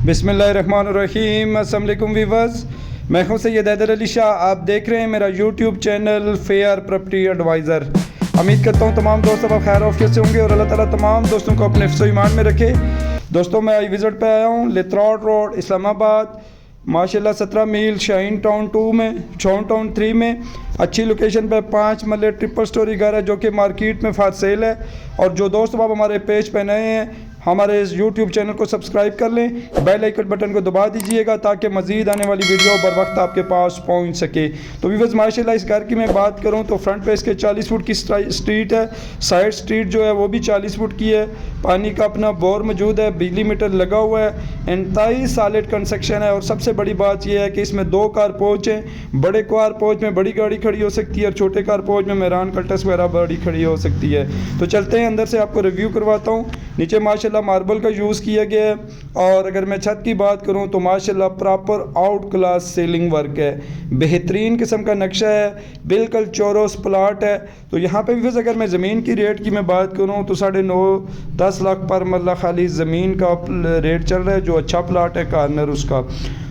बिस्मिल्लाहिर्रहमानिर्रहीम। अस्सलाम वालेकुम वीवर्स, मैं हूं सैयद हैदर अली शाह। आप देख रहे हैं मेरा YouTube channel fair property advisor. उम्मीद करता हूं तमाम दोस्त अब खैर ऑफियत से होंगे और अल्लाह ताला तमाम दोस्तों को अपने हिफ्ज़ ईमान में रखे। दोस्तों मैं आई विज़िट पे आया हूं लिथरॉट रोड इस्लामाबाद, माशाल्लाह 17 मील शाइन टाउन 2 में, शाइन टाउन 3 में अच्छी लोकेशन पे 5 मरले ट्रिपल स्टोरी घर है जो कि मार्केट में फॉर सेल है। और जो दोस्त अब हमारे पेज पे नए हैं, हमारे इस यूट्यूब चैनल को सब्सक्राइब कर लें, बेल आइकन बटन को दबा दीजिएगा ताकि मज़ीद आने वाली वीडियो बर वक्त आपके पास पहुंच सके। तो व्यूअर्स माशाल्लाह इस घर की मैं बात करूं तो फ्रंट पे इसके 40 फुट की स्ट्रीट है, साइड स्ट्रीट जो है वो भी 40 फुट की है, पानी का अपना बोर मौजूद है, बिजली मीटर लगा हुआ है, इंतहाई सॉलिड कंस्ट्रक्शन है। और सबसे बड़ी बात यह है कि इसमें 2 कार पोच हैं। बड़े कार पोच में बड़ी गाड़ी खड़ी हो सकती है और छोटे कार पोच में मेहरान कल्टस वगैरह बड़ी खड़ी हो सकती है। तो चलते हैं अंदर से आपको रिव्यू करवाता हूँ। नीचे माशाल्लाह मार्बल का यूज़ किया गया है। और अगर मैं छत की बात करूं तो माशाल्लाह proper out class ceiling work है, बेहतरीन किस्म का नक्शा है, बिल्कुल चौरस प्लाट है। तो यहाँ पे भी अगर मैं ज़मीन की रेट की मैं बात करूं तो 9.5-10 लाख पर मरला खाली ज़मीन का रेट चल रहा है, जो अच्छा प्लाट है कार्नर उसका।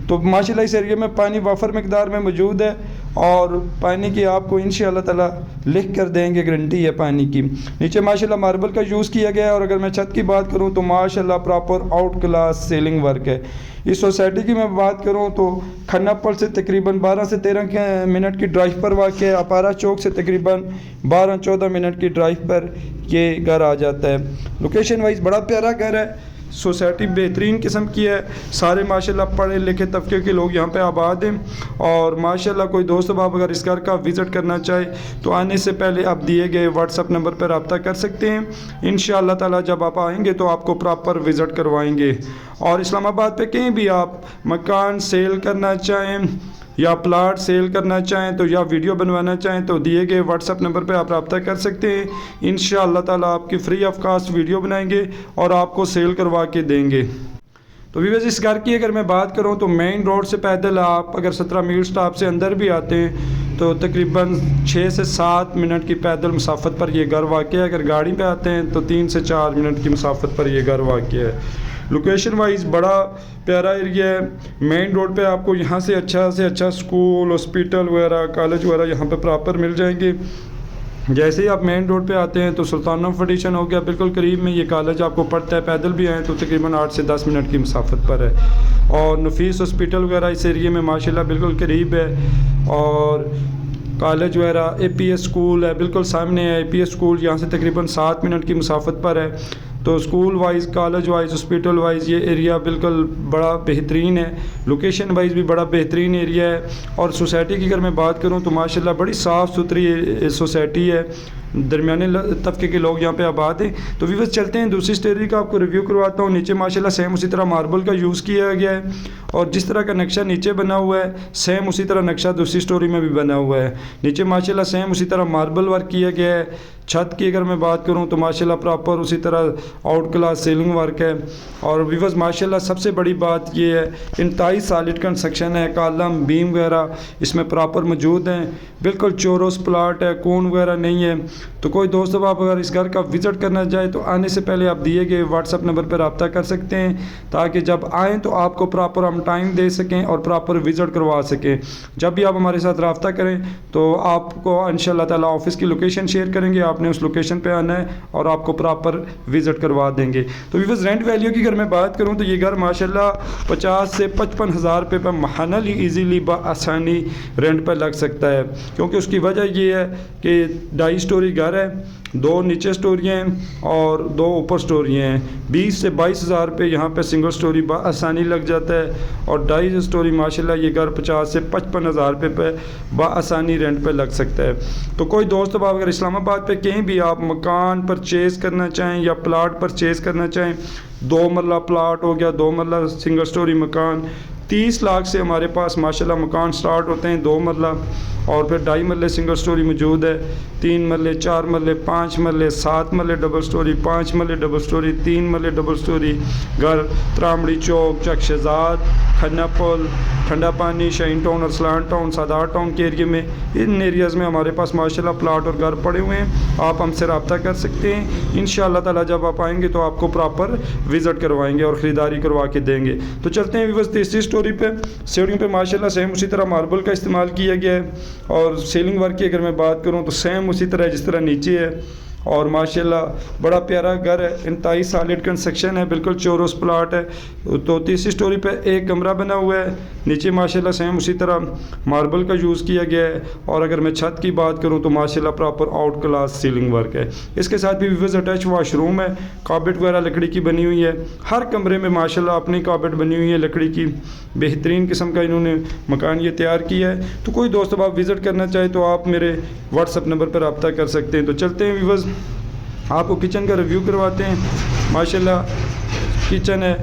तो माशाल्लाह इस एरिया में पानी वाफर मकदार में मौजूद है और पानी की आपको इंशाअल्लाह ताला लिख कर देंगे, गारंटी है पानी की। नीचे माशाल्लाह मार्बल का यूज़ किया गया है। और अगर मैं छत की बात करूं तो माशाल्लाह proper out class ceiling work है। इस सोसाइटी की मैं बात करूं तो खन्नापल से तकरीबन 12 से 13 मिनट की ड्राइव पर वाक़ है। अपारा चौक से तकरीबन 12-14 मिनट की ड्राइव पर ये घर आ जाता है। लोकेशन वाइज बड़ा प्यारा घर है, सोसाइटी बेहतरीन किस्म की है, सारे माशाल्लाह पढ़े लिखे तबके के लोग यहाँ पे आबाद हैं। और माशाल्लाह कोई दोस्त बाब अगर इस घर का विज़िट करना चाहे तो आने से पहले आप दिए गए व्हाट्सअप नंबर पर रब्ता कर सकते हैं। इंशाअल्लाह ताला जब आप आएंगे तो आपको प्रॉपर विज़िट करवाएंगे। और इस्लामाबाद पे कहीं भी आप मकान सेल करना चाहें या प्लाट सेल करना चाहें तो या वीडियो बनवाना चाहें तो दिए गए व्हाट्सअप नंबर पे आप रब्ता कर सकते हैं। इंशाअल्लाह ताला आपकी फ्री ऑफ कास्ट वीडियो बनाएंगे और आपको सेल करवा के देंगे। तो व्यूअर्स इस घर की अगर मैं बात करूं तो मेन रोड से पैदल आप अगर 17 मील स्टॉप से अंदर भी आते हैं तो तकरीबन 6 से 7 मिनट की पैदल मुसाफत पर ये घर वाक़ है। अगर गाड़ी पे आते हैं तो 3 से 4 मिनट की मुसाफत पर ये घर वाक़ है। लोकेशन वाइज बड़ा प्यारा एरिया है। मेन रोड पे आपको यहाँ से अच्छा स्कूल, हॉस्पिटल वगैरह, कॉलेज वगैरह यहाँ पे प्रॉपर मिल जाएंगे। जैसे ही आप मेन रोड पे आते हैं तो सुल्तान ऑफ एडिशन हो गया, बिल्कुल करीब में ये कॉलेज आपको पड़ता है। पैदल भी आएँ तो तकरीबन 8 से 10 मिनट की मुसाफत पर है। और नफीस हॉस्पिटल वगैरह इस एरिए में माशाल्लाह बिल्कुल करीब है। और कॉलेज वगैरह, APS स्कूल है बिल्कुल सामने है। APS स्कूल यहाँ से तकरीबन 7 मिनट की मुसाफत पर है। तो school wise, college wise, hospital wise ये एरिया बिल्कुल बड़ा बेहतरीन है। लोकेशन वाइज भी बड़ा बेहतरीन एरिया है। और सोसाइटी की अगर मैं बात करूँ तो माशाल्लाह बड़ी साफ़ सुथरी सोसाइटी है, दरमियाने तबके के लोग यहाँ पे आबाद हैं। तो व्यूअर्स चलते हैं दूसरी स्टोरी का आपको रिव्यू करवाता हूँ। नीचे माशाल्लाह सेम उसी तरह मार्बल का यूज़ किया गया है और जिस तरह का नक्शा नीचे बना हुआ है सेम उसी तरह नक्शा दूसरी स्टोरी में भी बना हुआ है। नीचे माशाल्लाह सेम उसी तरह मार्बल वर्क किया गया है। छत की अगर मैं बात करूं तो माशाल्लाह प्रॉपर उसी तरह आउट क्लास सीलिंग वर्क है। और व्यूअर्स माशाल्लाह सबसे बड़ी बात ये है इंतहाई सॉलिड कंस्ट्रक्शन है, कॉलम बीम वगैरह इसमें प्रॉपर मौजूद हैं, बिल्कुल चौरस प्लाट है, कोन वगैरह नहीं है। तो कोई दोस्त आप अगर इस घर का विज़िट करना चाहे तो आने से पहले आप दिए गए व्हाट्सअप नंबर पर रब्ता कर सकते हैं ताकि जब आएँ तो आपको प्रॉपर हम टाइम दे सकें और प्रॉपर विज़िट करवा सकें। जब भी आप हमारे साथ रब्ता करें तो आपको इंशाअल्लाह ताला ऑफिस की लोकेशन शेयर करेंगे, आपने उस लोकेशन पे आना है और आपको प्रॉपर विज़िट करवा देंगे। तो व्यूअर्स रेंट वैल्यू की अगर मैं बात करूं तो ये घर माशाल्लाह 50 से 55 हज़ार रुपये पर महानल ही ईजीली आसानी रेंट पर लग सकता है। क्योंकि उसकी वजह ये है कि 2.5 स्टोरी घर है, 2 नीचे स्टोरियाँ हैं और 2 ऊपर स्टोरियाँ हैं। 20 से 22 हज़ार रुपये यहाँ पे सिंगल स्टोरी आसानी लग जाता है। और 2.5 स्टोरी माशाल्लाह ये घर 50 से 55 हज़ार रुपये पे आसानी रेंट पे लग सकता है। तो कोई दोस्त अब अगर इस्लामाबाद पे कहीं भी आप मकान परचेज़ करना चाहें या प्लाट परचेज़ करना चाहें, 2 मरला प्लाट हो गया, 2 मरला सिंगल स्टोरी मकान, 30 लाख से हमारे पास माशाल्लाह मकान स्टार्ट होते हैं। 2 मरला और फिर 2.5 मरले सिंगल स्टोरी मौजूद है, 3 मरले, 4 मरले, 5 मरले, 7 मरले डबल स्टोरी, 5 मरले डबल स्टोरी, 3 मरले डबल स्टोरी घर त्रामड़ी चौक, चक Shahzad, Khanna Pul, Thanda Pani, Shaheen town, Arsalan town, Saddar town के एरिया में, इन एरियाज़ में हमारे पास माशाल्लाह प्लाट और घर पड़े हुए हैं। आप हमसे रब्ता कर सकते हैं। इंशाअल्लाह ताला जब आप आएंगे तो आपको प्रॉपर विज़िट करवाएंगे और ख़रीदारी करवा के देंगे। तो चलते हैं व्यूअर्स तीसरी स्टोरी पे। सीढ़ियों पे माशाल्लाह सेम उसी तरह मार्बल का इस्तेमाल किया गया है और सीलिंग वर्क की अगर मैं बात करूँ तो सेम उसी तरह जिस तरह नीचे है और माशाल्लाह बड़ा प्यारा घर है। इंतहाई सॉलिड कंस्ट्रक्शन है, बिल्कुल चौरस प्लाट है। तो तीसरी स्टोरी पे एक कमरा बना हुआ है, नीचे माशाल्लाह सेम उसी तरह मार्बल का यूज़ किया गया है और अगर मैं छत की बात करूं तो माशाल्लाह proper out class ceiling work है। इसके साथ भी व्यूअर्स अटैच वॉशरूम है, कार्पेट वगैरह लकड़ी की बनी हुई है। हर कमरे में माशाल्लाह अपनी कार्पेट बनी हुई है लकड़ी की, बेहतरीन किस्म का इन्होंने मकान ये तैयार किया है। तो कोई दोस्त अब आप विज़िट करना चाहे तो आप मेरे व्हाट्सअप नंबर पर रब्ता कर सकते हैं। तो चलते हैं व्यूअर्स, आपको किचन का रिव्यू करवाते हैं। माशाल्लाह किचन है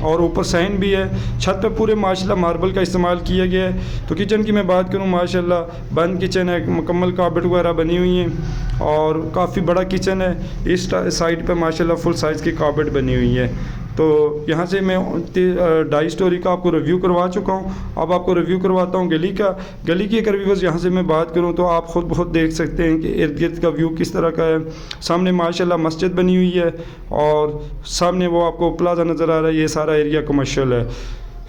और ऊपर साइन भी है। छत पे पूरे माशाल्लाह मार्बल का इस्तेमाल किया गया है। तो किचन की मैं बात करूं माशाल्लाह बंद किचन है, मुकम्मल कार्पेट वगैरह बनी हुई हैं और काफ़ी बड़ा किचन है। इस साइड पे माशाल्लाह फुल साइज़ की कार्पेट बनी हुई है। तो यहाँ से मैं 2.5 स्टोरी का आपको रिव्यू करवा चुका हूँ। अब आपको रिव्यू करवाता हूँ गली का। गली की अगर व्यूअर्स यहाँ से मैं बात करूँ तो आप ख़ुद बहुत देख सकते हैं कि इर्द गिर्द का व्यू किस तरह का है। सामने माशाल्लाह मस्जिद बनी हुई है और सामने वो आपको प्लाजा नज़र आ रहा है। ये सारा एरिया कमर्शियल है।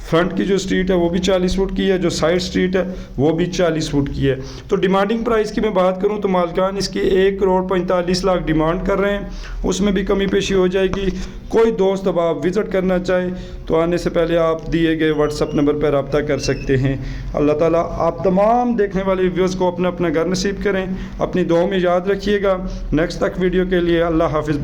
फ्रंट की जो स्ट्रीट है वो भी 40 फुट की है, जो साइड स्ट्रीट है वो भी 40 फुट की है। तो डिमांडिंग प्राइस की मैं बात करूं तो मालकान इसकी 1,45,00,000 डिमांड कर रहे हैं, उसमें भी कमी पेशी हो जाएगी। कोई दोस्त अब आप विज़िट करना चाहे तो आने से पहले आप दिए गए व्हाट्सअप नंबर पर रब्ता कर सकते हैं। अल्लाह ताला आप तमाम देखने वाले व्यूअर्स को अपना अपना घर नसीब करें। अपनी दुआओं में याद रखिएगा। नेक्स्ट तक वीडियो के लिए अल्लाह हाफिज़।